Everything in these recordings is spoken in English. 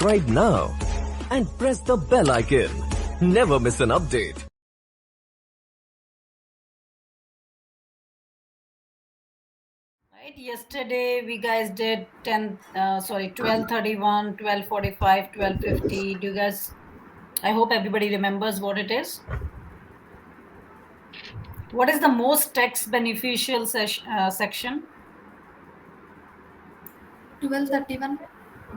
subscribe now and press the bell icon. Never miss an update. Right, yesterday we guys did 12:31, 12:45, 12:50. Do you guys, I hope everybody remembers what it is. What is the most tax beneficial section? 1231.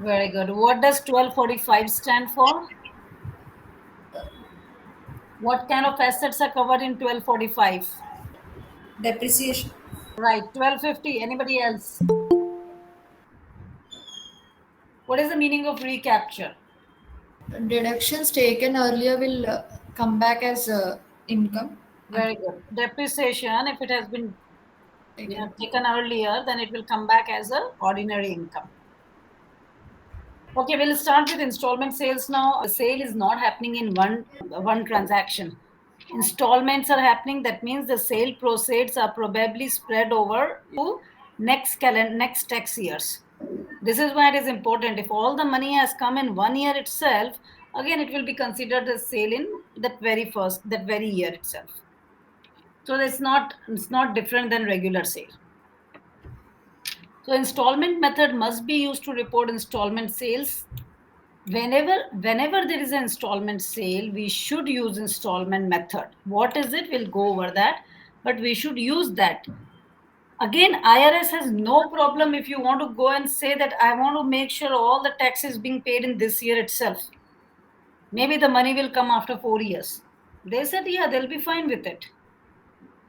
Very good. What does 12:45 stand for? What kind of assets are covered in 12:45? Depreciation. Right, 12:50. Anybody else? What is the meaning of recapture? Deductions taken earlier will come back as income. Very good. Depreciation, if it has been Taken. taken earlier, then it will come back as a ordinary income. Okay, we'll start with installment sales now. A sale is not happening in one transaction. Installments are happening. That means the sale proceeds are probably spread over to next tax years. This is why it is important. If all the money has come in 1 year itself, again it will be considered a sale in that very year itself. So it's not different than regular sale. So installment method must be used to report installment sales. Whenever there is an installment sale, we should use installment method. What is it? We'll go over that, but we should use that. Again, IRS has no problem if you want to go and say that I want to make sure all the tax is being paid in this year itself. Maybe the money will come after 4 years. They said, yeah, they'll be fine with it.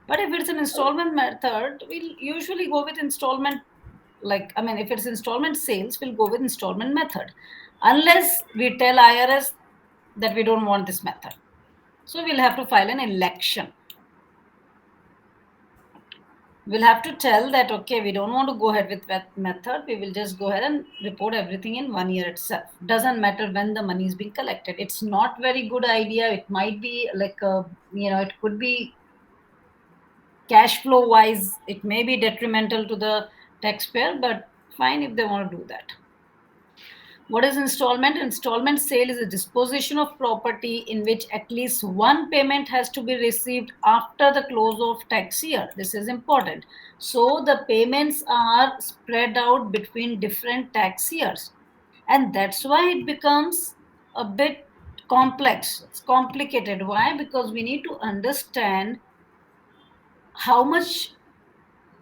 But if it's an installment method, we'll usually go with installment. If it's installment sales, we'll go with installment method. Unless we tell IRS that we don't want this method. So we'll have to file an election. We'll have to tell that, okay, we don't want to go ahead with that method. We will just go ahead and report everything in 1 year itself. Doesn't matter when the money is being collected. It's not very good idea. It might be it could be cash flow wise, it may be detrimental to the taxpayer, but fine if they want to do that. What is installment? Installment sale is a disposition of property in which at least one payment has to be received after the close of tax year. This is important. So the payments are spread out between different tax years. And that's why it becomes a bit complex. It's complicated. Why? Because we need to understand how much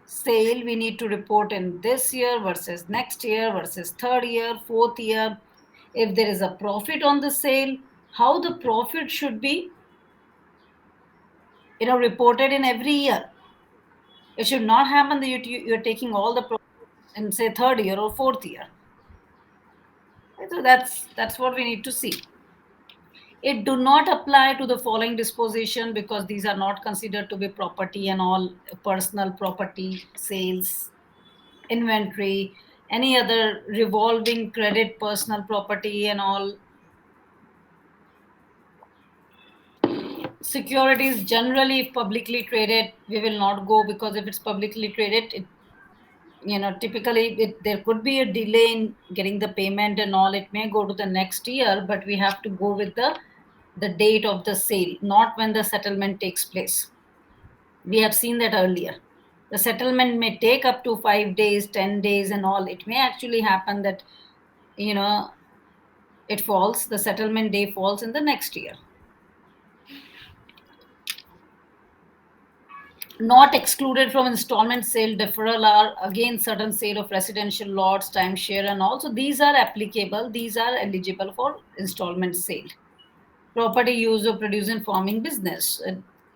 sale we need to report in this year versus next year versus third year, fourth year. If there is a profit on the sale, how the profit should be reported in every year. It should not happen that you're taking all the profit in say third year or fourth year. So that's what we need to see. It do not apply to the following disposition because these are not considered to be property and all. Personal property, sales, inventory, any other revolving credit, personal property and all. Securities generally publicly traded, we will not go, because if it's publicly traded, typically there could be a delay in getting the payment and all. It may go to the next year, but we have to go with the date of the sale, not when the settlement takes place. We have seen that earlier. The settlement may take up to 5 days, 10 days and all. It may actually happen that the settlement day falls in the next year. Not excluded from installment sale deferral are again certain sale of residential lots, timeshare and all. So these are applicable, these are eligible for installment sale. Property use of producing farming business.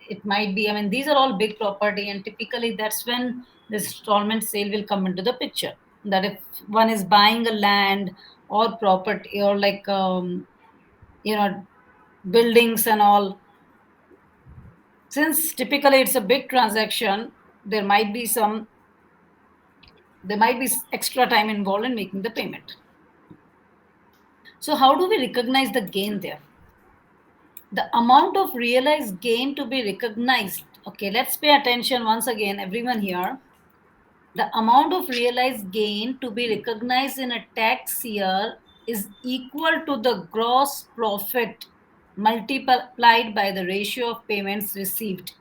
It might be, these are all big property, and typically that's when the installment sale will come into the picture. That if one is buying a land or property or buildings and all, since typically it's a big transaction, there might be extra time involved in making the payment. So how do we recognize the gain there? The amount of realized gain to be recognized. Okay, let's pay attention once again, everyone here. The amount of realized gain to be recognized in a tax year is equal to the gross profit multiplied by the ratio of payments received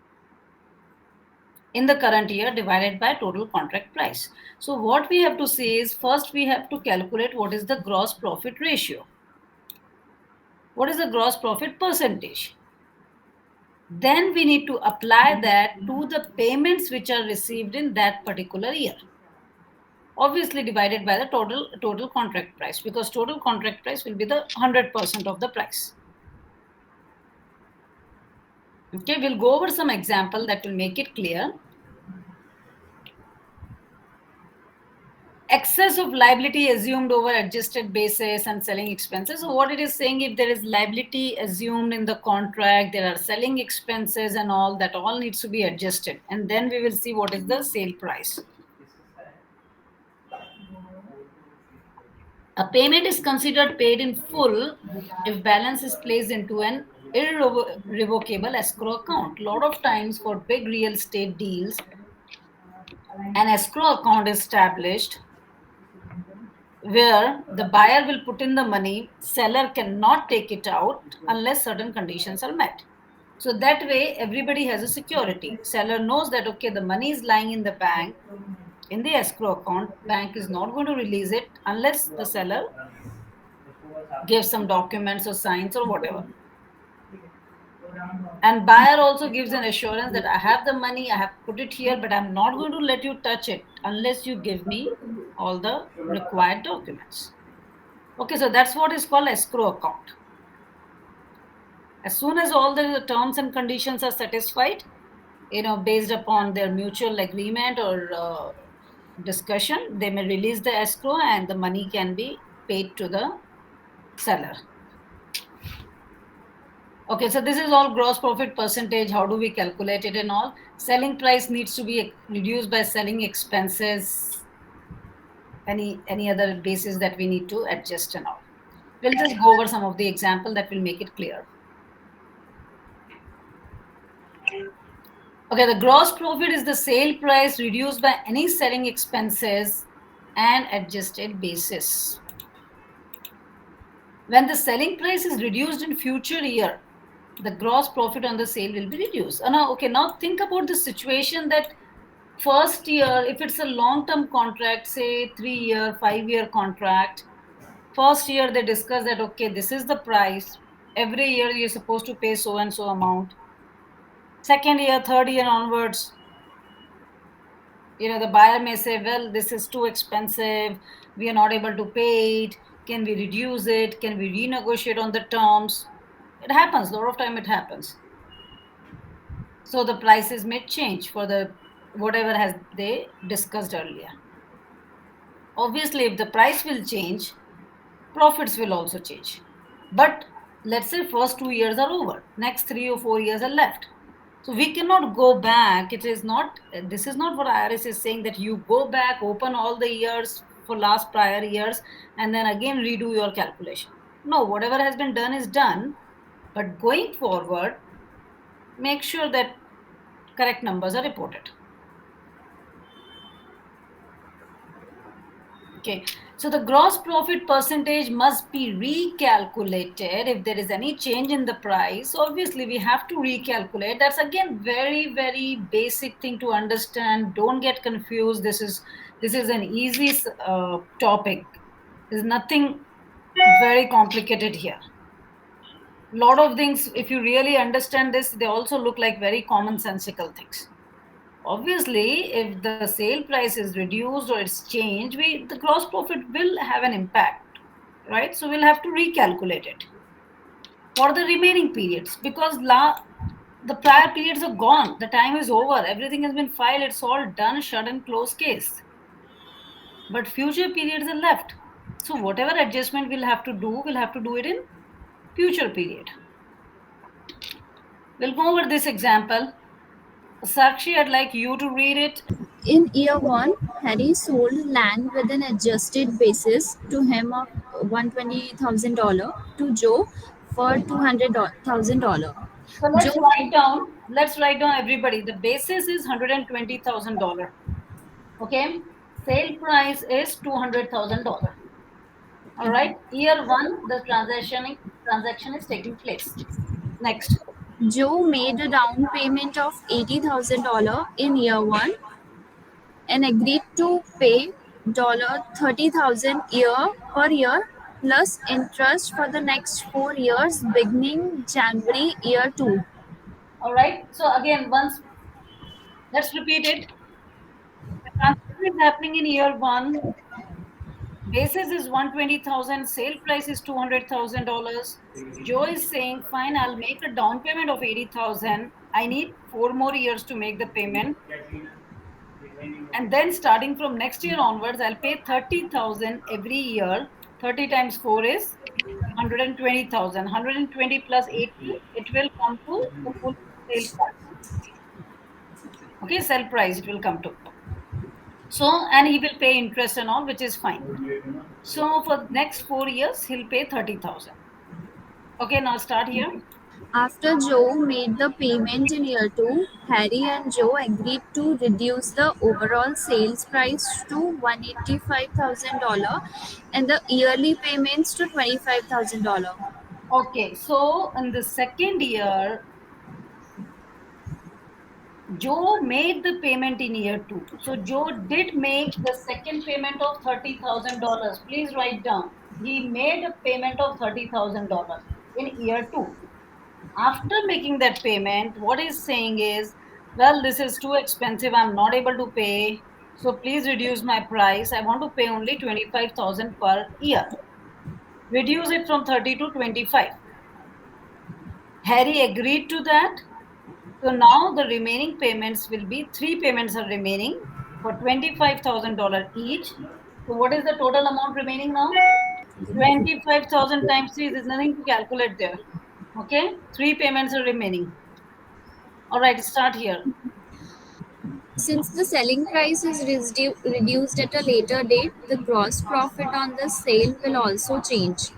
in the current year divided by total contract price. So what we have to say is, first we have to calculate what is the gross profit ratio. What is the gross profit percentage? Then we need to apply that to the payments which are received in that particular year. Obviously divided by the total contract price, because total contract price will be the 100% of the price. Okay, we'll go over some example that will make it clear. Excess of liability assumed over adjusted basis and selling expenses. So what it is saying, if there is liability assumed in the contract, there are selling expenses and all, that all needs to be adjusted. And then we will see what is the sale price. A payment is considered paid in full if balance is placed into an irrevocable escrow account. A lot of times for big real estate deals, an escrow account is established where the buyer will put in the money, seller cannot take it out unless certain conditions are met. So that way, everybody has a security. Seller knows that, okay, the money is lying in the bank, in the escrow account. Bank is not going to release it unless the seller gives some documents or signs or whatever. And buyer also gives an assurance that I have the money, I have put it here, but I'm not going to let you touch it unless you give me all the required documents. Okay, so that's what is called escrow account. As soon as all the terms and conditions are satisfied, based upon their mutual agreement or discussion, they may release the escrow and the money can be paid to the seller. Okay, so this is all gross profit percentage. How do we calculate it and all? Selling price needs to be reduced by selling expenses. Any other basis that we need to adjust and all. We'll just go over some of the example that will make it clear. Okay, the gross profit is the sale price reduced by any selling expenses and adjusted basis. When the selling price is reduced in future year, the gross profit on the sale will be reduced. Now think about the situation that first year, if it's a long-term contract, say 3-year, 5-year contract, first year they discuss that, okay, this is the price. Every year you're supposed to pay so and so amount. Second year, third year onwards, the buyer may say, well, this is too expensive. We are not able to pay it. Can we reduce it? Can we renegotiate on the terms? It happens. A lot of time it happens. So the prices may change for the whatever has they discussed earlier. Obviously, if the price will change, profits will also change. But let's say first 2 years are over. Next 3 or 4 years are left. So we cannot go back. This is not what IRS is saying, that you go back, open all the years for last prior years, and then again redo your calculation. No, whatever has been done is done. But going forward, make sure that correct numbers are reported. Okay, so the gross profit percentage must be recalculated if there is any change in the price. Obviously, we have to recalculate. That's again very, very basic thing to understand. Don't get confused. This is an easy topic. There's nothing very complicated here. A lot of things, if you really understand this, they also look like very commonsensical things. Obviously, if the sale price is reduced or it's changed, the gross profit will have an impact, right? So we'll have to recalculate it for the remaining periods, because the prior periods are gone. The time is over. Everything has been filed. It's all done, shut and closed case. But future periods are left. So whatever adjustment we'll have to do it in future period. We'll go over this example. Sakshi, I'd like you to read it. In year 1, Harry sold land with an adjusted basis to him of $120,000 to Joe for $200,000. So let's write down everybody. The basis is $120,000. Okay. Sale price is $200,000. All right. Year one, the transaction is taking place. Next. Joe made a down payment of $80,000 in year one and agreed to pay $30,000 year per year plus interest for the next 4 years beginning January year 2. All right. So again, once let's repeat it. The transaction is happening in year one. Basis is 120,000. Sale price is $200,000. Joe is saying, fine, I'll make a down payment of 80,000. I need 4 more years to make the payment. And then starting from next year onwards, I'll pay 30,000 every year. 30 times 4 is 120,000. 120 plus 80, it will come to the full sale price. Okay, sell price it will come to. So, and he will pay interest and all, which is fine. So for the next 4 years, he'll pay 30,000. Okay, now start here. After Joe made the payment in year 2, Harry and Joe agreed to reduce the overall sales price to $185,000 and the yearly payments to $25,000. Okay, so in the second year, Joe made the payment in year two. So Joe did make the second payment of $30,000. Please write down. He made a payment of $30,000 in year two. After making that payment, what he's saying is, well, this is too expensive. I'm not able to pay. So please reduce my price. I want to pay only 25,000 per year. Reduce it from 30 to 25. Harry agreed to that. So now the remaining payments will be three payments are remaining for $25,000 each. So what is the total amount remaining now? 25,000 times 3, there's nothing to calculate there. Okay, three payments are remaining. All right, start here. Since the selling price is reduced at a later date, the gross profit on the sale will also change.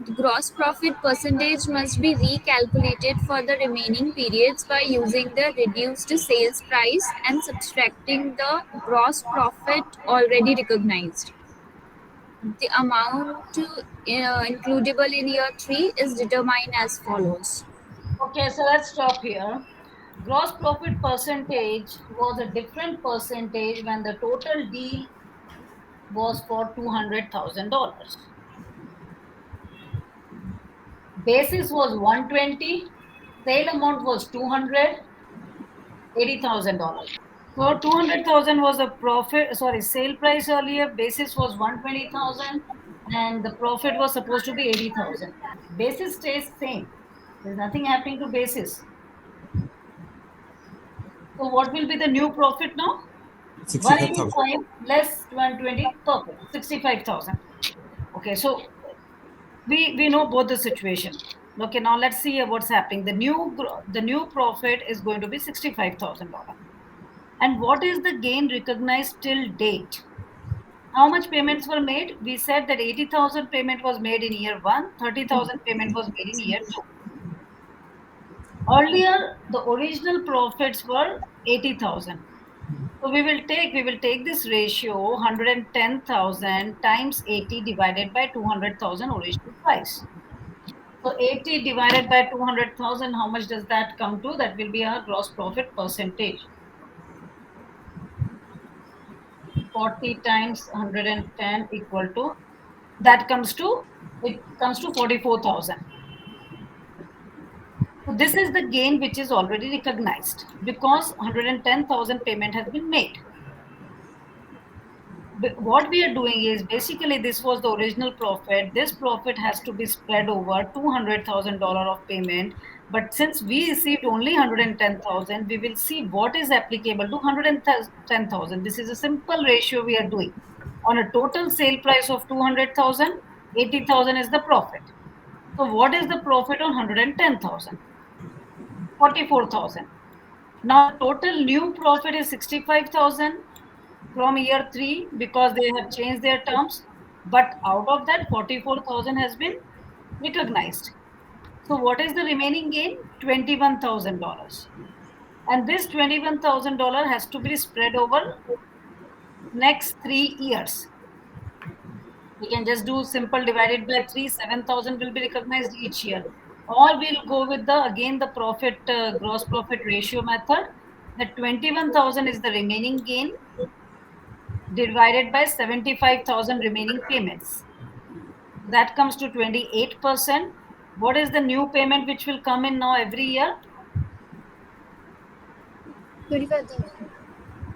The gross profit percentage must be recalculated for the remaining periods by using the reduced sales price and subtracting the gross profit already recognized. The amount includable in year 3 is determined as follows. Okay, so let's stop here. Gross profit percentage was a different percentage when the total deal was for $200,000. Basis was 120, sale amount was $280,000. So 200,000 was the profit, sorry, sale price earlier, basis was 120,000 and the profit was supposed to be 80,000. Basis stays same. There's nothing happening to basis. So what will be the new profit now? 65,000. 185 less 120, perfect, 65,000. Okay, so we know both the situation. Okay, now let's see what's happening. The new profit is going to be $65,000. And what is the gain recognized till date? How much payments were made? We said that 80,000 payment was made in year one, 30,000 payment was made in year two. Earlier, the original profits were 80,000. So we will take this ratio 110,000 times 80 divided by 200,000 original price. So 80 divided by 200,000, how much does that come to? That will be our gross profit percentage. 40 times 110 equal to, it comes to 44,000. So this is the gain which is already recognized because 110,000 payment has been made. What we are doing is basically this was the original profit. This profit has to be spread over $200,000 of payment. But since we received only 110,000, we will see what is applicable to 110,000. This is a simple ratio we are doing. On a total sale price of 200,000, 80,000 is the profit. So what is the profit on 110,000? 44,000. Now total new profit is 65,000 from year 3 because they have changed their terms, but out of that 44,000 has been recognized. So what is the remaining gain? $21,000. And this $21,000 has to be spread over next 3 years. We can just do simple divided by 3, 7,000 will be recognized each year. Or we'll go with the, again, the profit, gross profit ratio method. The 21,000 is the remaining gain divided by 75,000 remaining payments. That comes to 28%. What is the new payment which will come in now every year? 25,000.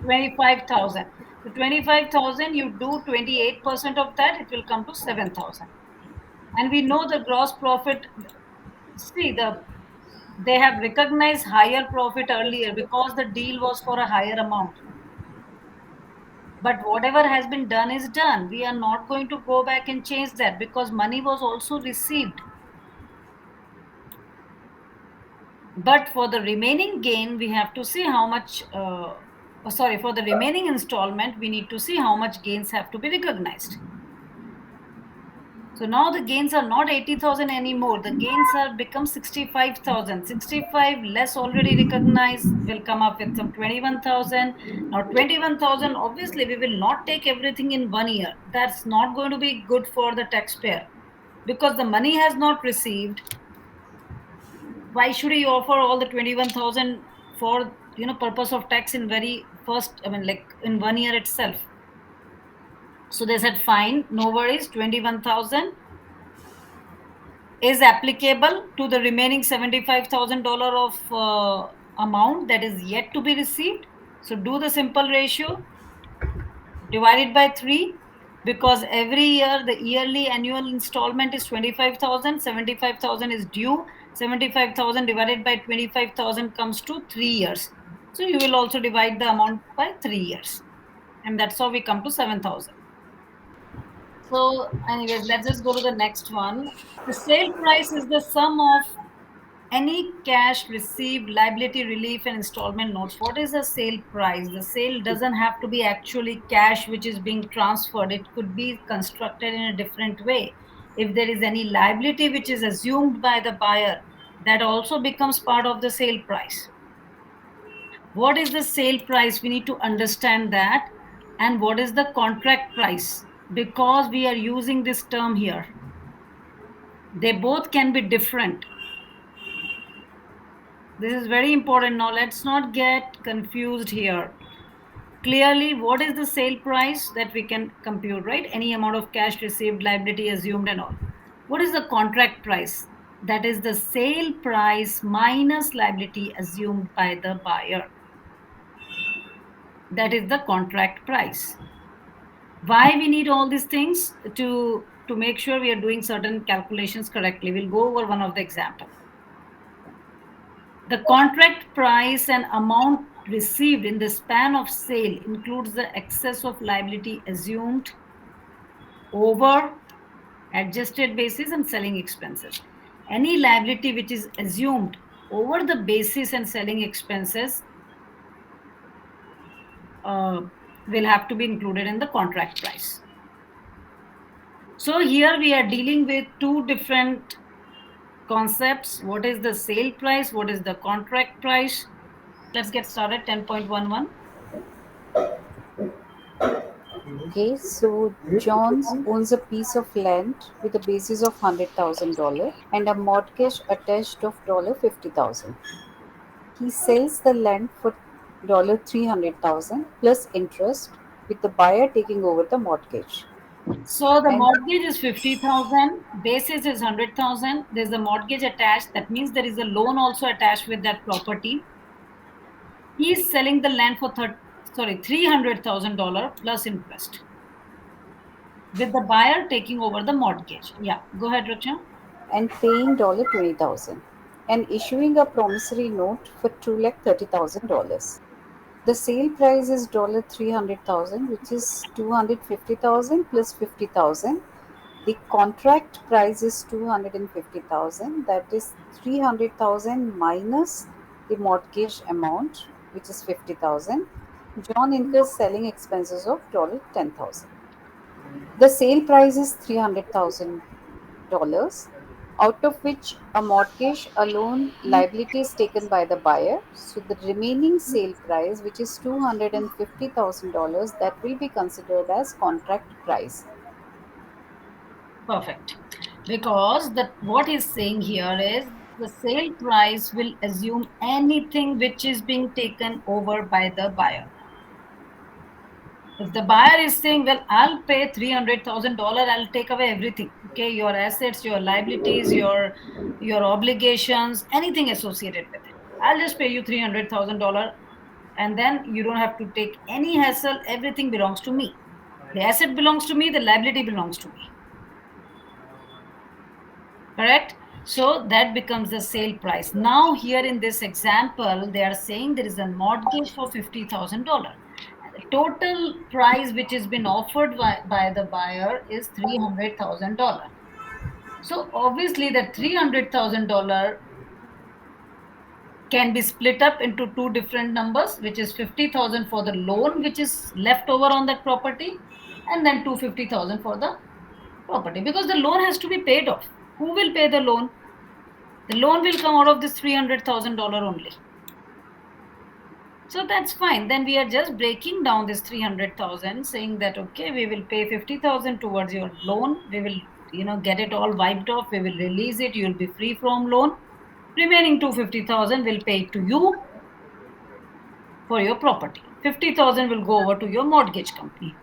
25,000. So 25,000, you do 28% of that, it will come to 7,000. And we know the gross profit, see, they have recognized higher profit earlier because the deal was for a higher amount. But whatever has been done is done. We are not going to go back and change that because money was also received. But for the remaining gain, we have to see how much, sorry, for the remaining installment, we need to see how much gains have to be recognized. So now the gains are not 80,000 anymore. The gains are become 65,000. 65 less already recognized will come up with some 21,000. Now 21,000, obviously we will not take everything in 1 year. That's not going to be good for the taxpayer because the money has not received. Why should he offer all the 21,000 for, purpose of tax in very first, I mean, like in 1 year itself? So they said, fine, no worries, 21,000 is applicable to the remaining $75,000 of amount that is yet to be received. So do the simple ratio, divide it by 3, because every year the yearly annual installment is 25,000, 75,000 is due, 75,000 divided by 25,000 comes to 3 years. So you will also divide the amount by 3 years. And that's how we come to 7,000. So anyways, let's just go to the next one. The sale price is the sum of any cash received, liability relief, and installment notes. What is the sale price? The sale doesn't have to be actually cash which is being transferred. It could be constructed in a different way. If there is any liability which is assumed by the buyer, that also becomes part of the sale price. What is the sale price? We need to understand that. And what is the contract price? Because we are using this term here. They both can be different. This is very important. Now, let's not get confused here. Clearly, what is the sale price that we can compute, right? Any amount of cash received, liability assumed, and all. What is the contract price? That is the sale price minus liability assumed by the buyer. That is the contract price. Why we need all these things? To make sure we are doing certain calculations correctly. We'll go over one of the examples. The contract price and amount received in the span of sale includes the excess of liability assumed over adjusted basis and selling expenses. Any liability which is assumed over the basis and selling expenses will have to be included in the contract price. So here we are dealing with two different concepts. What is the sale price? What is the contract price? Let's get started. 10.11. Okay, so John owns a piece of land with a basis of $100,000 and a mortgage attached of $50,000. He sells the land for $300,000 plus interest, with the buyer taking over the mortgage. So the And mortgage is 50,000, basis is 100,000. There's a mortgage attached. That means there is a loan also attached with that property. He is selling the land for $300,000 plus interest, with the buyer taking over the mortgage. Yeah, go ahead, Racha. and paying $20,000 and issuing a promissory note for $230,000. The sale price is $300,000, which is $250,000 plus $50,000. The contract price is $250,000, that is $300,000 minus the mortgage amount, which is $50,000. John incurs selling expenses of $10,000. The sale price is $300,000, out of which a mortgage, a loan liability is taken by the buyer. So the remaining sale price, which is $250,000, that will be considered as contract price. Perfect. Because what he's saying here is the sale price will assume anything which is being taken over by the buyer. If the buyer is saying, well, I'll pay $300,000, I'll take away everything. Okay, your assets, your liabilities, your obligations, anything associated with it. I'll just pay you $300,000, and then you don't have to take any hassle. Everything belongs to me. The asset belongs to me, the liability belongs to me. Correct? So that becomes the sale price. Now, here in this example, they are saying there is a mortgage for $50,000. The total price which has been offered by the buyer is $300,000. So obviously, that $300,000 can be split up into two different numbers, which is 50,000 for the loan which is left over on that property, and then 250,000 for the property, because the loan has to be paid off. Who will pay the loan? The loan will come out of this $300,000 only. So that's fine. Then we are just breaking down this 300,000, saying that, okay, we will pay 50,000 towards your loan. We will, get it all wiped off. We will release it. You'll be free from loan. Remaining 250,000 will pay to you for your property. 50,000 will go over to your mortgage company.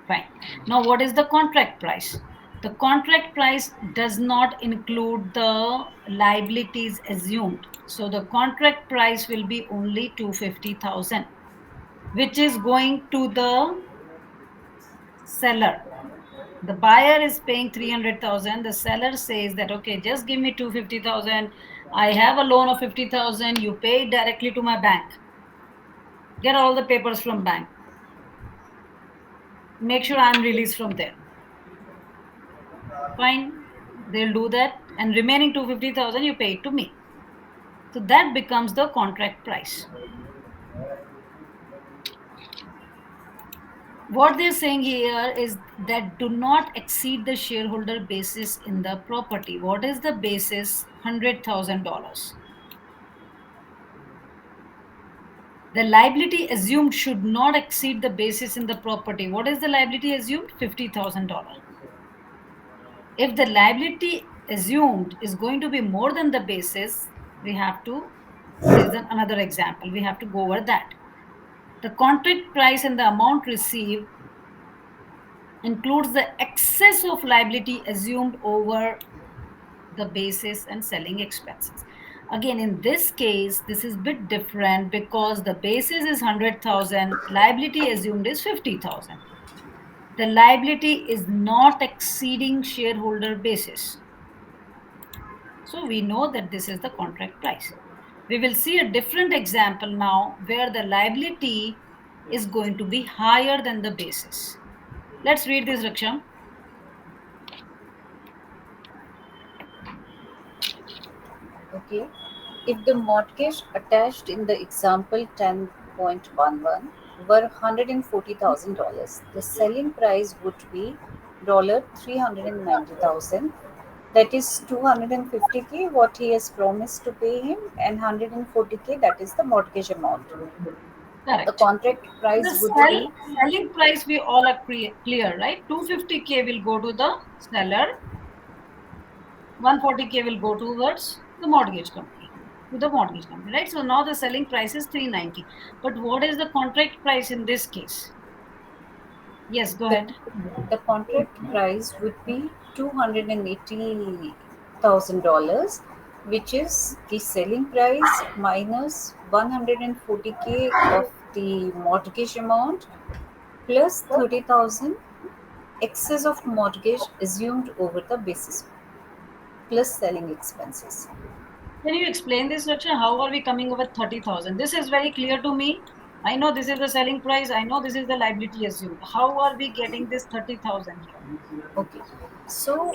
Fine. Now, what is the contract price? The contract price does not include the liabilities assumed. So the contract price will be only 250,000, which is going to the seller. The buyer is paying 300,000. The seller says that, okay, just give me 250,000. I have a loan of 50,000. You pay it directly to my bank. Get all the papers from bank. Make sure I'm released from there. Fine, they'll do that, and remaining 250,000 you pay it to me. So that becomes the contract price. What they're saying here is that do not exceed the shareholder basis in the property. What is the basis? $100,000. The liability assumed should not exceed the basis in the property. What is the liability assumed? $50,000. If the liability assumed is going to be more than the basis, we have to, there's another example, we have to go over that. The contract price and the amount received includes the excess of liability assumed over the basis and selling expenses. Again, in this case, this is a bit different because the basis is 100,000, liability assumed is 50,000. The liability is not exceeding shareholder basis. So we know that this is the contract price. We will see a different example now where the liability is going to be higher than the basis. Let's read this, Raksham. Okay. If the mortgage attached in the example 10.11 were $140,000, the selling price would be $390,000. That is 250K what he has promised to pay him, and 140K, that is the mortgage amount. Correct. The contract price The would be selling price, we all are clear, right? 250K will go to the seller, 140K will go towards the mortgage company, right? So now the selling price is 390. But what is the contract price in this case? Yes, go ahead. The contract price would be $280,000, which is the selling price minus 140K of the mortgage amount plus 30,000 excess of mortgage assumed over the basis plus selling expenses. Can you explain this, Raksha? How are we coming up with 30,000? This is very clear to me. I know this is the selling price. I know this is the liability assumed. How are we getting this 30,000 here? Okay, so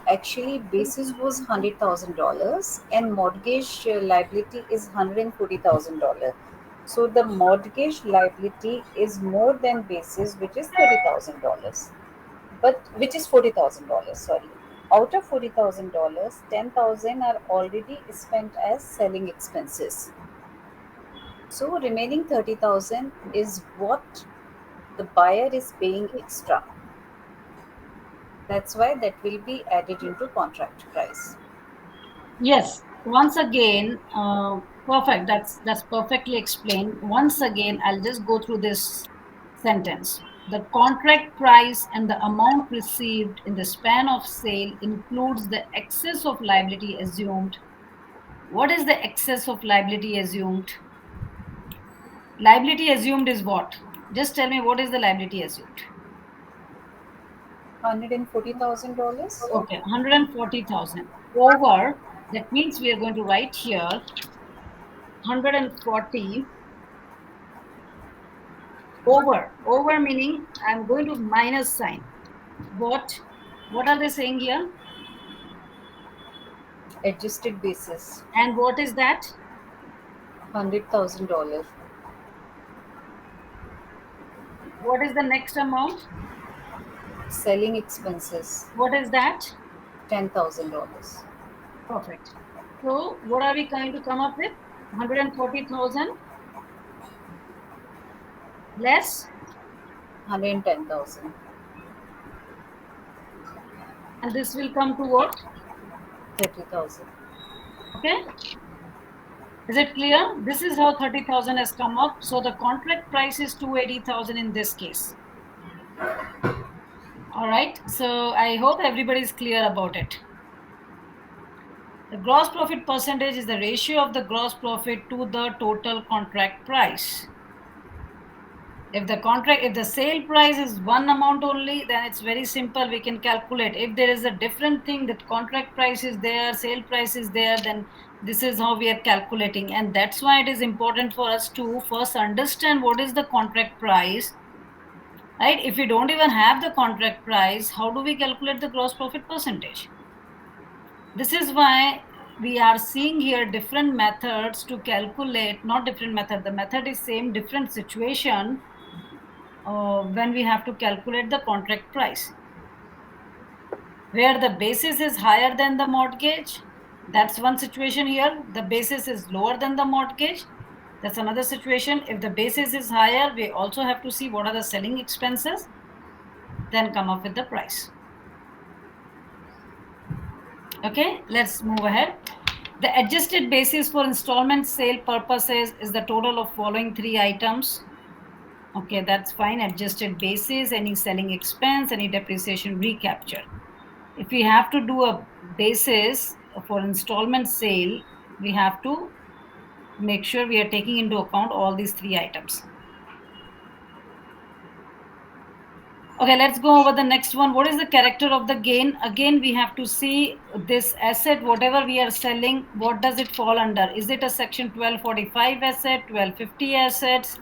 actually basis was $100,000 and mortgage liability is $140,000. So the mortgage liability is more than basis, which is $30,000, but which is $40,000. Sorry, out of $40,000, 10,000 are already spent as selling expenses. So remaining 30,000 is what the buyer is paying extra. That's why that will be added into contract price. Yes, once again, perfect. That's perfectly explained. Once again, I'll just go through this sentence. The contract price and the amount received in the span of sale includes the excess of liability assumed. What is the excess of liability assumed? Liability assumed is what? Just tell me, what is the liability assumed? $140,000. Okay, 140,000 over. That means we are going to write here 140 over meaning I'm going to minus sign. What are they saying here? Adjusted basis, And what is that? $100,000. What is the next amount? Selling expenses, What is that? $10,000. Perfect. So what are we going to come up with? 140,000 less, 110,000. and this will come to what? 30,000. Okay, is it clear? This is how 30,000 has come up. So the contract price is 280,000 in this case. All right, so I hope everybody is clear about it. The gross profit percentage is the ratio of the gross profit to the total contract price. If the sale price is one amount only, then it's very simple. We can calculate. If there is a different thing, that contract price is there, sale price is there, then this is how we are calculating. And that's why it is important for us to first understand what is the contract price, right? If we don't even have the contract price, how do we calculate the gross profit percentage? This is why we are seeing here different methods to calculate, not different method, the method is same, different situation when we have to calculate the contract price. Where the basis is higher than the mortgage, that's one situation here. The basis is lower than the mortgage, that's another situation. If the basis is higher, we also have to see what are the selling expenses, then come up with the price. Okay, let's move ahead. The adjusted basis for installment sale purposes is the total of following three items. Okay, that's fine. Adjusted basis, any selling expense, any depreciation recapture. If we have to do a basis for installment sale, we have to make sure we are taking into account all these three items. Okay, let's go over the next one. What is the character of the gain? Again, we have to see this asset, whatever we are selling, what does it fall under? Is it a section 1245 asset, 1250 assets?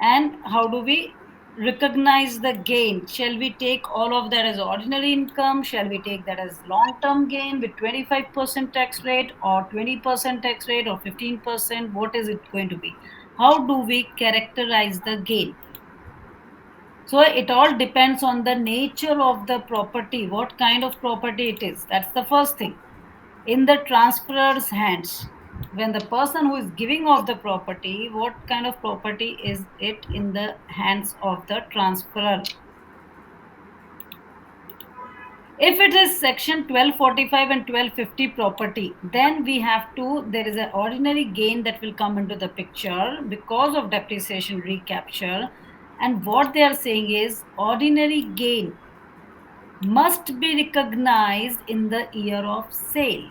And how do we recognize the gain? Shall we take all of that as ordinary income? Shall we take that as long-term gain with 25% tax rate or 20% tax rate or 15%? What is it going to be? How do we characterize the gain? So it all depends on the nature of the property, what kind of property it is. That's the first thing. In the transferor's hands, when the person who is giving off the property, what kind of property is it in the hands of the transferor? If it is section 1245 and 1250 property, then we have to, there is an ordinary gain that will come into the picture because of depreciation recapture. And what they are saying is ordinary gain must be recognized in the year of sale.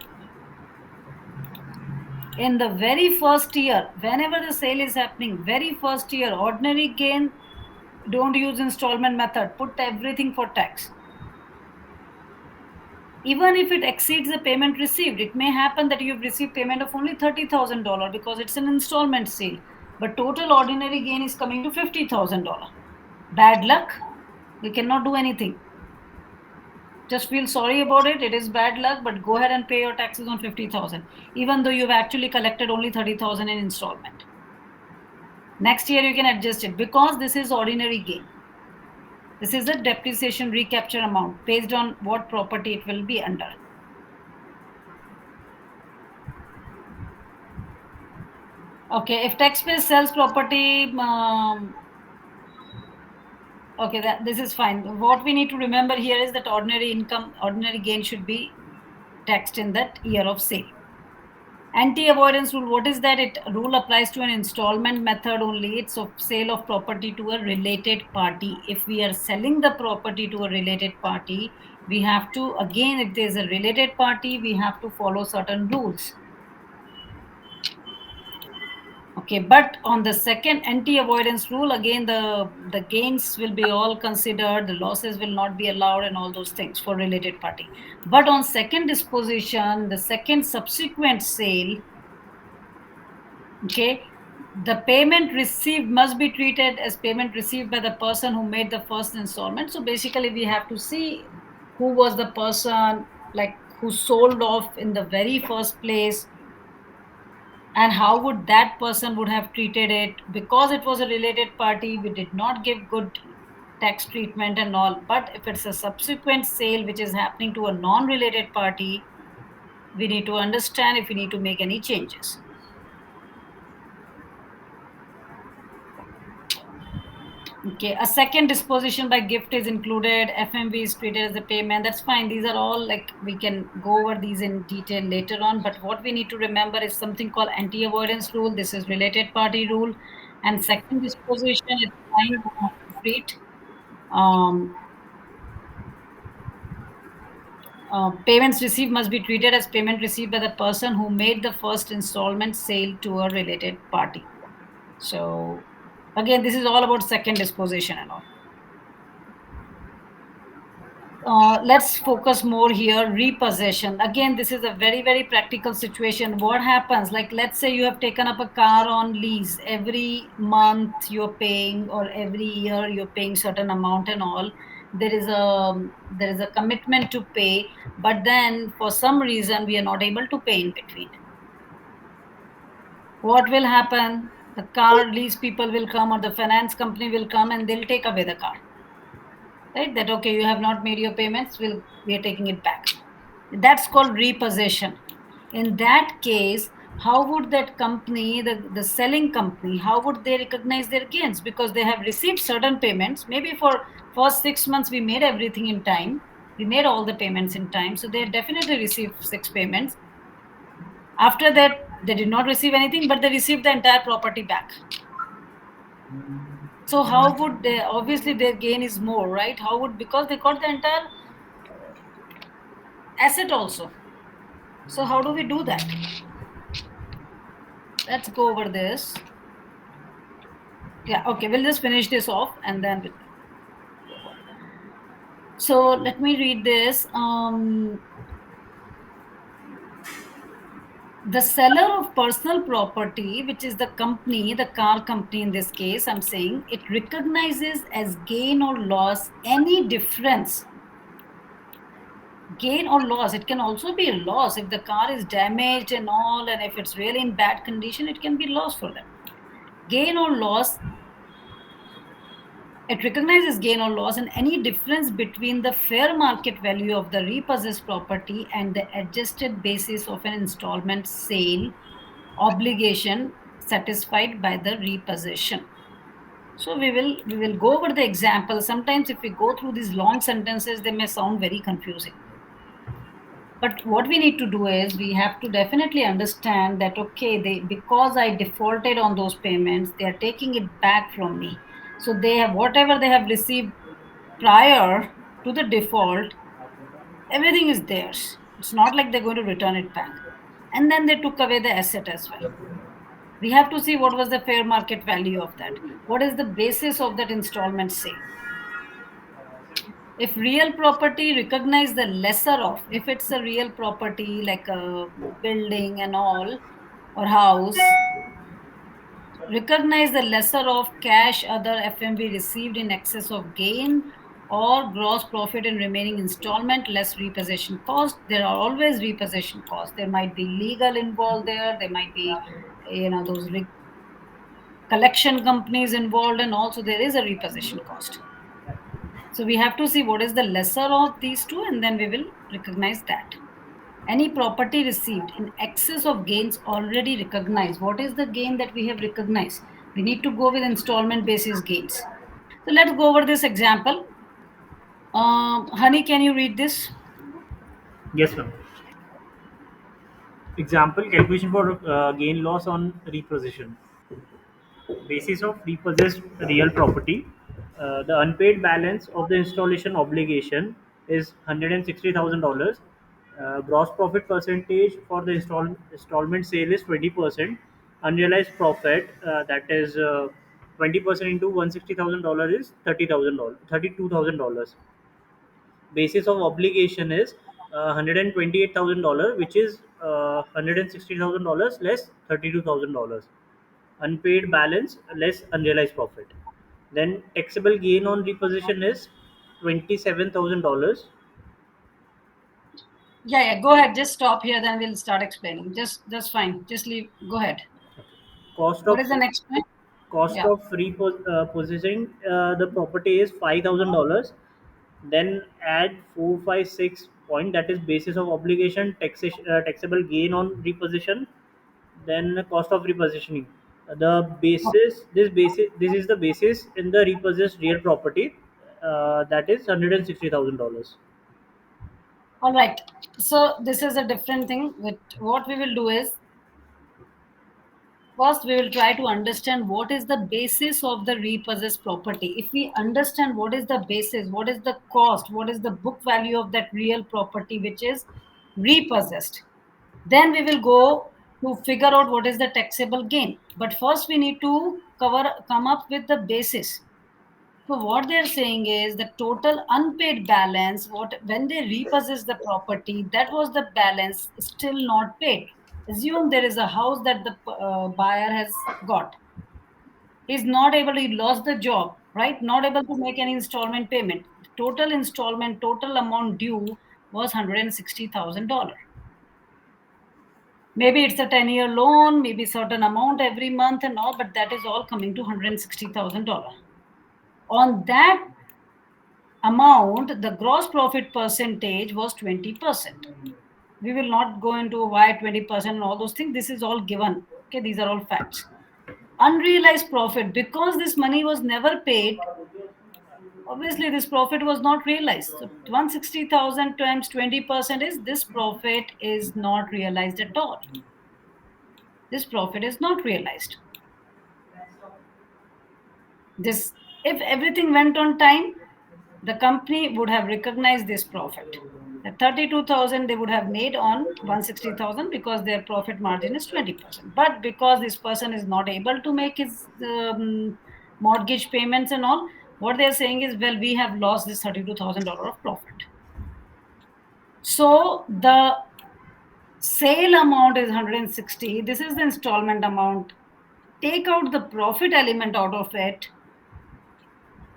In the very first year, whenever the sale is happening, very first year, ordinary gain, don't use installment method, put everything for tax. Even if it exceeds the payment received, it may happen that you've received payment of only $30,000 because it's an installment sale, but total ordinary gain is coming to $50,000. Bad luck, we cannot do anything. Just feel sorry about it. It is bad luck, but go ahead and pay your taxes on 50,000, even though you've actually collected only 30,000 in installment. Next year you can adjust it because this is ordinary gain. This is a depreciation recapture amount based on what property it will be under. Okay, if taxpayer sells property, Okay, this is fine. What we need to remember here is that ordinary income, ordinary gain should be taxed in that year of sale. Anti-avoidance rule, what is that? It rule applies to an installment method only. It's of sale of property to a related party. If we are selling the property to a related party, we have to, again, if there's a related party, we have to follow certain rules. Okay, but on the second anti-avoidance rule, again, the gains will be all considered, the losses will not be allowed, and all those things for related party. But on second disposition, the second subsequent sale, okay, the payment received must be treated as payment received by the person who made the first installment. So basically, we have to see who was the person, like who sold off in the very first place, and how would that person would have treated it. Because it was a related party, we did not give good tax treatment and all. But if it's a subsequent sale which is happening to a non-related party, we need to understand if we need to make any changes. Okay, a second disposition by gift is included. FMV is treated as a payment. That's fine. These are all, like, we can go over these in detail later on. But what we need to remember is something called anti-avoidance rule. This is related party rule. And second disposition is fine. We have to treat. Payments received must be treated as payment received by the person who made the first installment sale to a related party. So again, this is all about second disposition and all. Let's focus more here. Repossession. Again, this is a very, very practical situation. What happens? Like, let's say you have taken up a car on lease. Every month you're paying, or every year you're paying certain amount and all. There is a commitment to pay, but then for some reason we are not able to pay in between. What will happen? The car lease people will come, or the finance company will come, and they'll take away the car. Right? That, okay, you have not made your payments, we are taking it back. That's called repossession. In that case, how would that company, the selling company, how would they recognize their gains? Because they have received certain payments. Maybe for first 6 months we made everything in time, we made all the payments in time, so they definitely received 6 payments. After that, they did not receive anything, but they received the entire property back. So how would they, obviously their gain is more, right? How would, because they got the entire asset also. So how do we do that? Let's go over this. Yeah, okay, we'll just finish this off and then so let me read this. The seller of personal property, which is the company, the car company in this case, I'm saying, it recognizes as gain or loss any difference. Gain or loss, it can also be a loss if the car is damaged and all, and if it's really in bad condition, it can be loss for them. Gain or loss, it recognizes gain or loss in any difference between the fair market value of the repossessed property and the adjusted basis of an installment sale obligation satisfied by the repossession. So we will go over the example. Sometimes if we go through these long sentences, they may sound very confusing. But what we need to do is we have to definitely understand that, okay, because I defaulted on those payments, they are taking it back from me. So they have, whatever they have received prior to the default, everything is theirs. It's not like they're going to return it back. And then they took away the asset as well. We have to see what was the fair market value of that. What is the basis of that installment sale? If real property, recognize the lesser of. If it's a real property like a building and all, or house, recognize the lesser of cash, other FMV received in excess of gain, or gross profit in remaining installment less repossession cost. There are always repossession costs. There might be legal involved there. There might be, those collection companies involved, and also there is a repossession cost. So we have to see what is the lesser of these two, and then we will recognize that. Any property received in excess of gains already recognized. What is the gain that we have recognized? We need to go with installment basis gains. So let's go over this example. Honey, can you read this? Yes, ma'am. Example: calculation for gain loss on repossession. Basis of repossessed real property. The unpaid balance of the installation obligation is $160,000. Gross profit percentage for the installment sale is 20%. Unrealized profit, that is 20% into $160,000 is $30,000, $32,000. Basis of obligation is $128,000, which is $160,000 less $32,000. Unpaid balance less unrealized profit. Then taxable gain on repossession is $27,000. Yeah, go ahead. Just stop here, then we'll start explaining. Just fine. Just leave. Go ahead. Cost What of is the next point? cost Yeah. of repossessing the property is $5,000. Then add 456 point, that is basis of obligation, taxation, taxable gain on repossession, then the cost of repositioning. The basis, this is the basis in the repossessed real property, that is $160,000. All right. So this is a different thing. What we will do is, first we will try to understand what is the basis of the repossessed property. If we understand what is the basis, what is the cost, what is the book value of that real property which is repossessed, then we will go to figure out what is the taxable gain. But first we need to come up with the basis. So what they're saying is the total unpaid balance, what when they repossess the property, that was the balance still not paid. Assume there is a house that the buyer has got. He's not able to, he lost the job, right? Not able to make any installment payment. The total installment, total amount due was $160,000. Maybe it's a 10-year loan, maybe certain amount every month and all, but that is all coming to $160,000. On that amount, the gross profit percentage was 20%. We will not go into why 20% and all those things. This is all given. Okay, these are all facts. Unrealized profit, because this money was never paid, obviously this profit was not realized. So 160,000 times 20% is, this profit is not realized at all. This profit is not realized. This, if everything went on time, the company would have recognized this profit. The 32,000 they would have made on 160,000 because their profit margin is 20%. But because this person is not able to make his mortgage payments and all, what they're saying is, well, we have lost this $32,000 of profit. So the sale amount is 160. This is the installment amount. Take out the profit element out of it.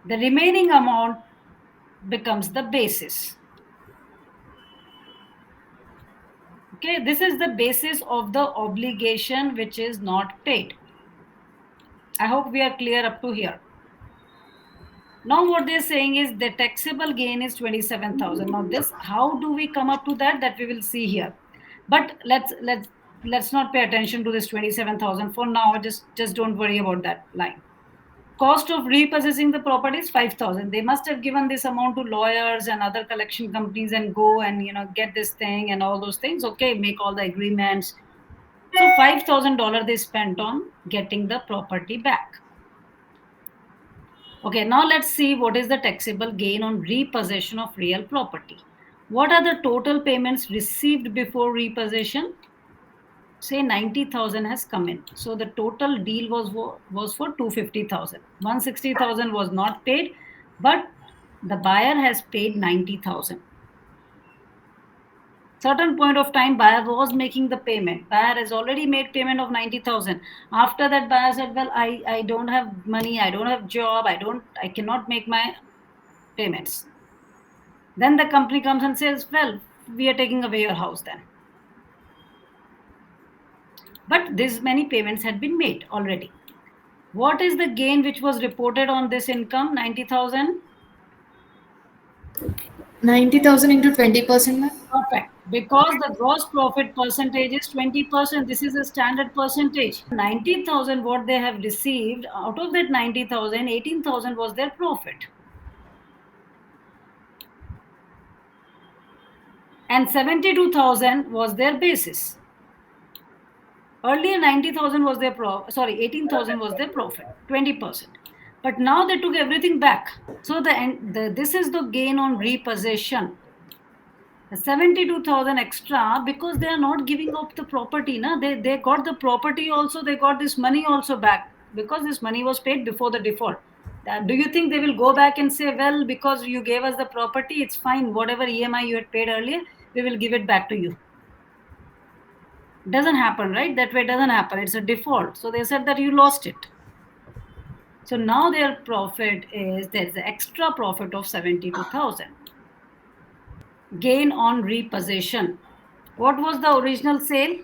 The remaining amount becomes the basis. Okay, this is the basis of the obligation which is not paid. I hope we are clear up to here. Now what they're saying is the taxable gain is 27,000. Now this, how do we come up to that? That we will see here. But let's not pay attention to this 27,000 for now. Just don't worry about that line. Cost of repossessing the property is 5,000. They must have given this amount to lawyers and other collection companies and go and get this thing and all those things. Okay, make all the agreements. So $5,000 they spent on getting the property back. Okay, now let's see what is the taxable gain on repossession of real property. What are the total payments received before repossession? Say 90,000 has come in. So the total deal was for 250,000. 160,000 was not paid, but the buyer has paid 90,000. Certain point of time, buyer was making the payment. Buyer has already made payment of 90,000. After that, buyer said, well, I don't have money, I don't have job, I cannot make my payments. Then the company comes and says, well, we are taking away your house then. But this many payments had been made already. What is the gain which was reported on this income? 90,000? 90,000 into 20%, ma'am? Perfect. Because the gross profit percentage is 20%. This is a standard percentage. 90,000 what they have received, out of that 90,000, 18,000 was their profit. And 72,000 was their basis. Earlier 90,000 was their 18,000 was their profit, 20%. But now they took everything back. So this is the gain on repossession. 72,000 extra because they are not giving up the property. They got the property also, they got this money also back because this money was paid before the default. Do you think they will go back and say, well, because you gave us the property, it's fine, whatever EMI you had paid earlier, we will give it back to you? Doesn't happen, right? That way doesn't happen. It's a default. So they said that you lost it. So now their profit is, there's the extra profit of 72,000. Gain on repossession. What was the original sale?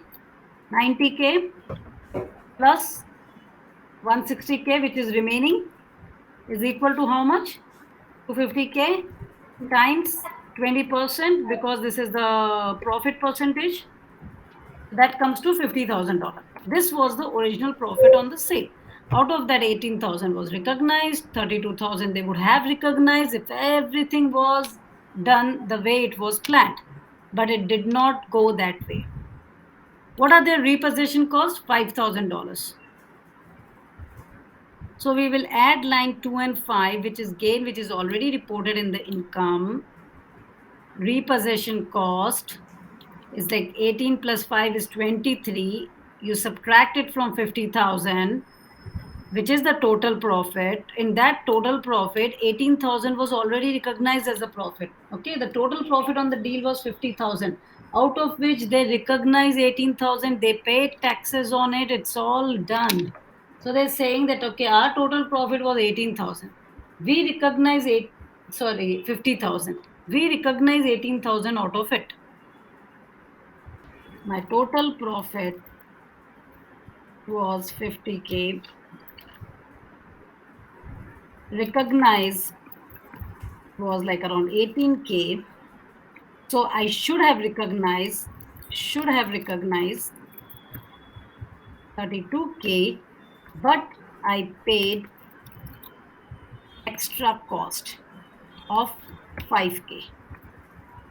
90K plus 160K, which is remaining, is equal to how much? 250K times 20%, because this is the profit percentage. That comes to $50,000. This was the original profit on the sale. Out of that, 18,000 was recognized, 32,000 they would have recognized if everything was done the way it was planned. But it did not go that way. What are their repossession costs? $5,000. So we will add line 2 and 5, which is gain, which is already reported in the income. Repossession cost is like 18 plus 5 is 23. You subtract it from 50,000, which is the total profit. In that total profit, 18,000 was already recognized as a profit. Okay, the total profit on the deal was 50,000, out of which they recognize 18,000. They paid taxes on it. It's all done. So they're saying that, okay, our total profit was 18,000. We recognize 50,000. We recognize 18,000 out of it. My total profit was 50K. Recognize was like around 18K. So I should have recognized 32K, but I paid extra cost of 5K.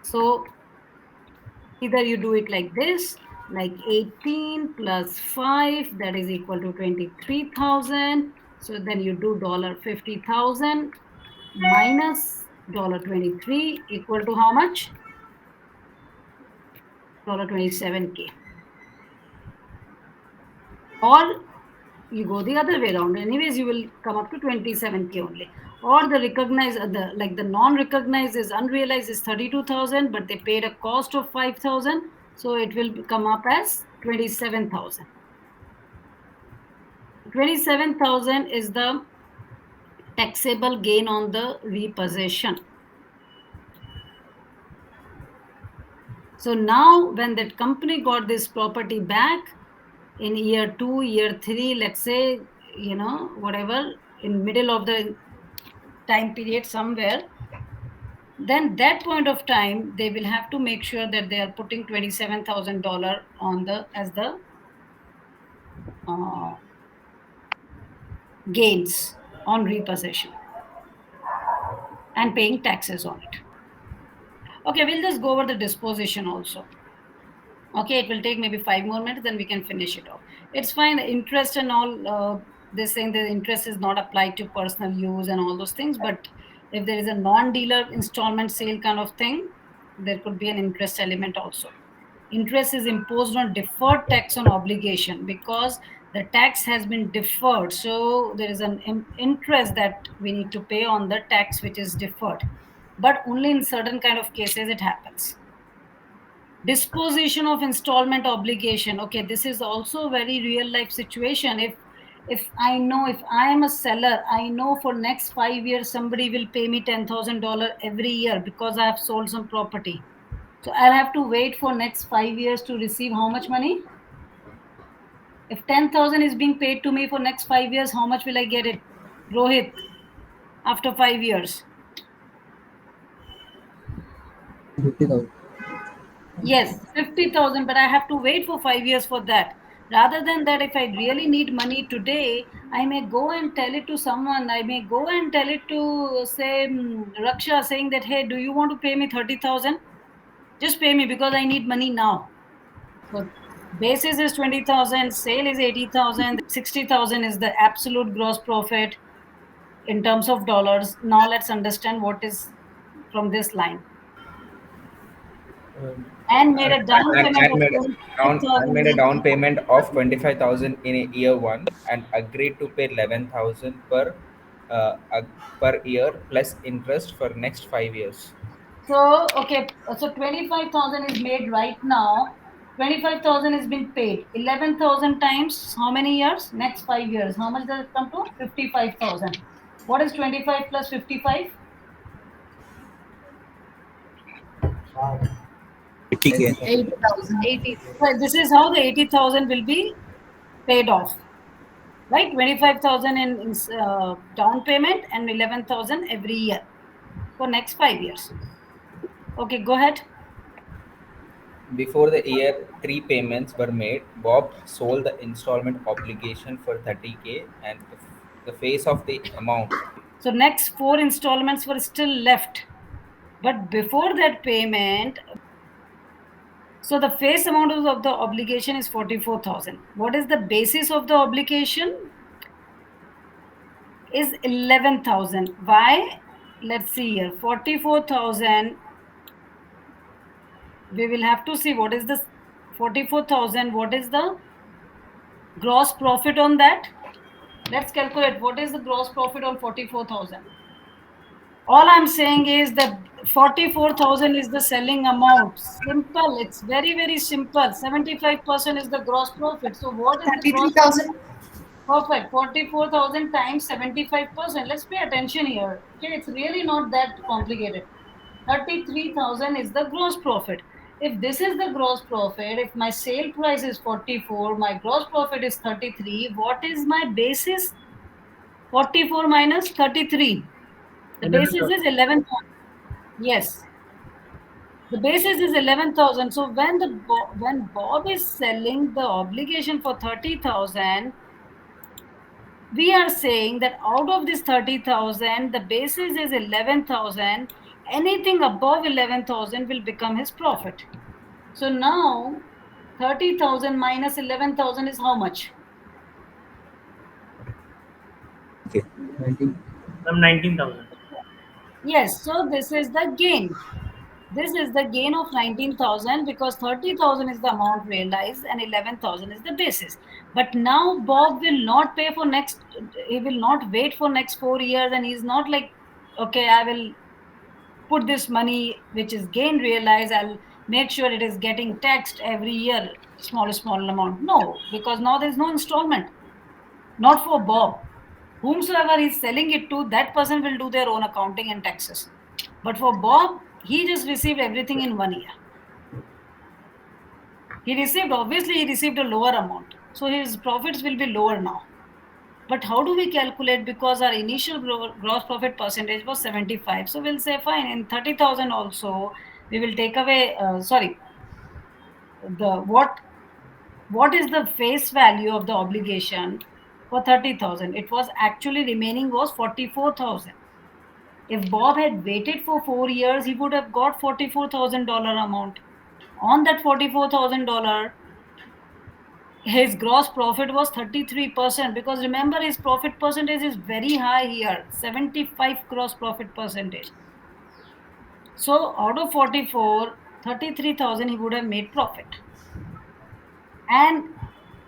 So either you do it like this, like 18 plus 5, that is equal to 23,000. So then you do $50,000 minus $23 equal to how much? $27K. Or you go the other way around. Anyways, you will come up to 27K only. Or the recognized, the non-recognized is unrealized is 32,000, but they paid a cost of 5,000. So it will come up as 27,000. 27,000 is the taxable gain on the repossession. So now when that company got this property back in year 2, year 3, let's say, whatever, in middle of the time period somewhere, then that point of time, they will have to make sure that they are putting $27,000 as the gains on repossession and paying taxes on it. Okay, we'll just go over the disposition also. Okay, it will take maybe 5 more minutes, then we can finish it off. It's fine, the interest and all, they're saying the interest is not applied to personal use and all those things, but if there is a non-dealer installment sale kind of thing, there could be an interest element also. Interest is imposed on deferred tax on obligation because the tax has been deferred. So there is an interest that we need to pay on the tax which is deferred. But only in certain kind of cases it happens. Disposition of installment obligation. Okay, this is also a very real life situation. If I am a seller, I know for next 5 years somebody will pay me $10,000 every year because I have sold some property. So I'll have to wait for next 5 years to receive how much money? If 10,000 is being paid to me for next 5 years, how much will I get it, Rohit, after 5 years? 50,000. Yes, 50,000, but I have to wait for 5 years for that. Rather than that, if I really need money today, I may go and tell it to someone. I may go and tell it to, say, Raksha, saying that, hey, do you want to pay me 30,000? Just pay me because I need money now. So basis is 20,000, sale is 80,000, 60,000 is the absolute gross profit in terms of dollars. Now let's understand what is from this line. And made a down payment of And made a 25,000. down payment of 25,000 in a year one and agreed to pay 11,000 per year plus interest for next 5 years. So, okay, so 25,000 is made right now. 25,000 has been paid. 11,000 times how many years? Next 5 years. How much does it come to? 55,000. What is 25 plus 55? 80K. 80,000. 80. Well, this is how the 80,000 will be paid off. Right? 25,000 in down payment and 11,000 every year for next 5 years. Okay, go ahead. Before the year 3 payments were made, Bob sold the installment obligation for 30K and the face of the amount. So next 4 installments were still left. But before that payment, so the face amount of the obligation is 44,000. What is the basis of the obligation? Is 11,000. Why? Let's see here. 44,000. We will have to see what is the 44,000. What is the gross profit on that? Let's calculate what is the gross profit on 44,000. All I'm saying is that 44,000 is the selling amount. Simple. It's very, very simple. 75% is the gross profit. So what is the gross profit? 33,000. Perfect. 44,000 times 75%. Let's pay attention here. Okay, it's really not that complicated. 33,000 is the gross profit. If this is the gross profit, if my sale price is 44, my gross profit is 33, what is my basis? 44 minus 33. The basis is 11,000. Yes. The basis is 11,000. So when Bob is selling the obligation for 30,000, we are saying that out of this 30,000, the basis is 11,000. Anything above 11,000 will become his profit. So now 30,000 minus 11,000 is how much? Okay. 19,000. Yes, so this is the gain. This is the gain of 19,000 because 30,000 is the amount realized and 11,000 is the basis. But now Bob will not pay for next, he will not wait for next 4 years, and he's not like, okay, I will put this money, which is gain realized, I'll make sure it is getting taxed every year, small amount. No, because now there's no installment. Not for Bob. Whomsoever he's selling it to, that person will do their own accounting and taxes. But for Bob, he just received everything in 1 year. Obviously, he received a lower amount. So his profits will be lower now. But how do we calculate? Because our initial gross profit percentage was 75. So we'll say, fine, in 30,000 also, we will take away, what is the face value of the obligation for 30,000? It was actually remaining was 44,000. If Bob had waited for 4 years, he would have got $44,000 amount. On that $44,000, his gross profit was 33%, because remember his profit percentage is very high here, 75 gross profit percentage. So out of 44, 33,000 he would have made profit. And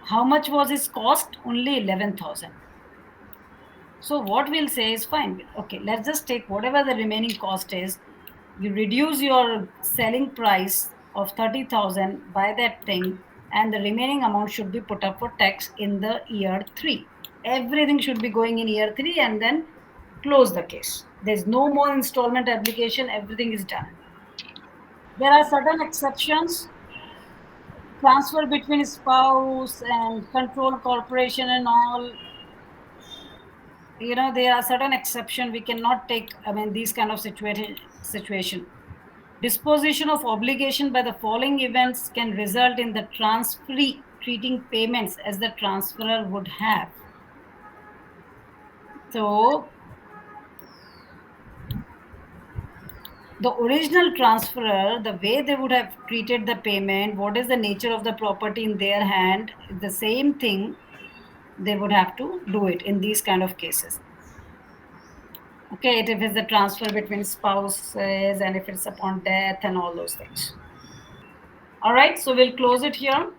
how much was his cost? Only 11,000. So what we'll say is fine. Okay, let's just take whatever the remaining cost is. You reduce your selling price of 30,000 by that thing, and the remaining amount should be put up for tax in the year 3. Everything should be going in year 3 and then close the case. There's no more installment application, everything is done. There are certain exceptions, transfer between spouse and control corporation and all. There are certain exception. We cannot take, these kind of situation. Disposition of obligation by the following events can result in the transferee treating payments as the transferor would have. So the original transferor, the way they would have treated the payment, what is the nature of the property in their hand, the same thing they would have to do it in these kind of cases. Okay, if it's a transfer between spouses and if it's upon death and all those things. All right, so we'll close it here.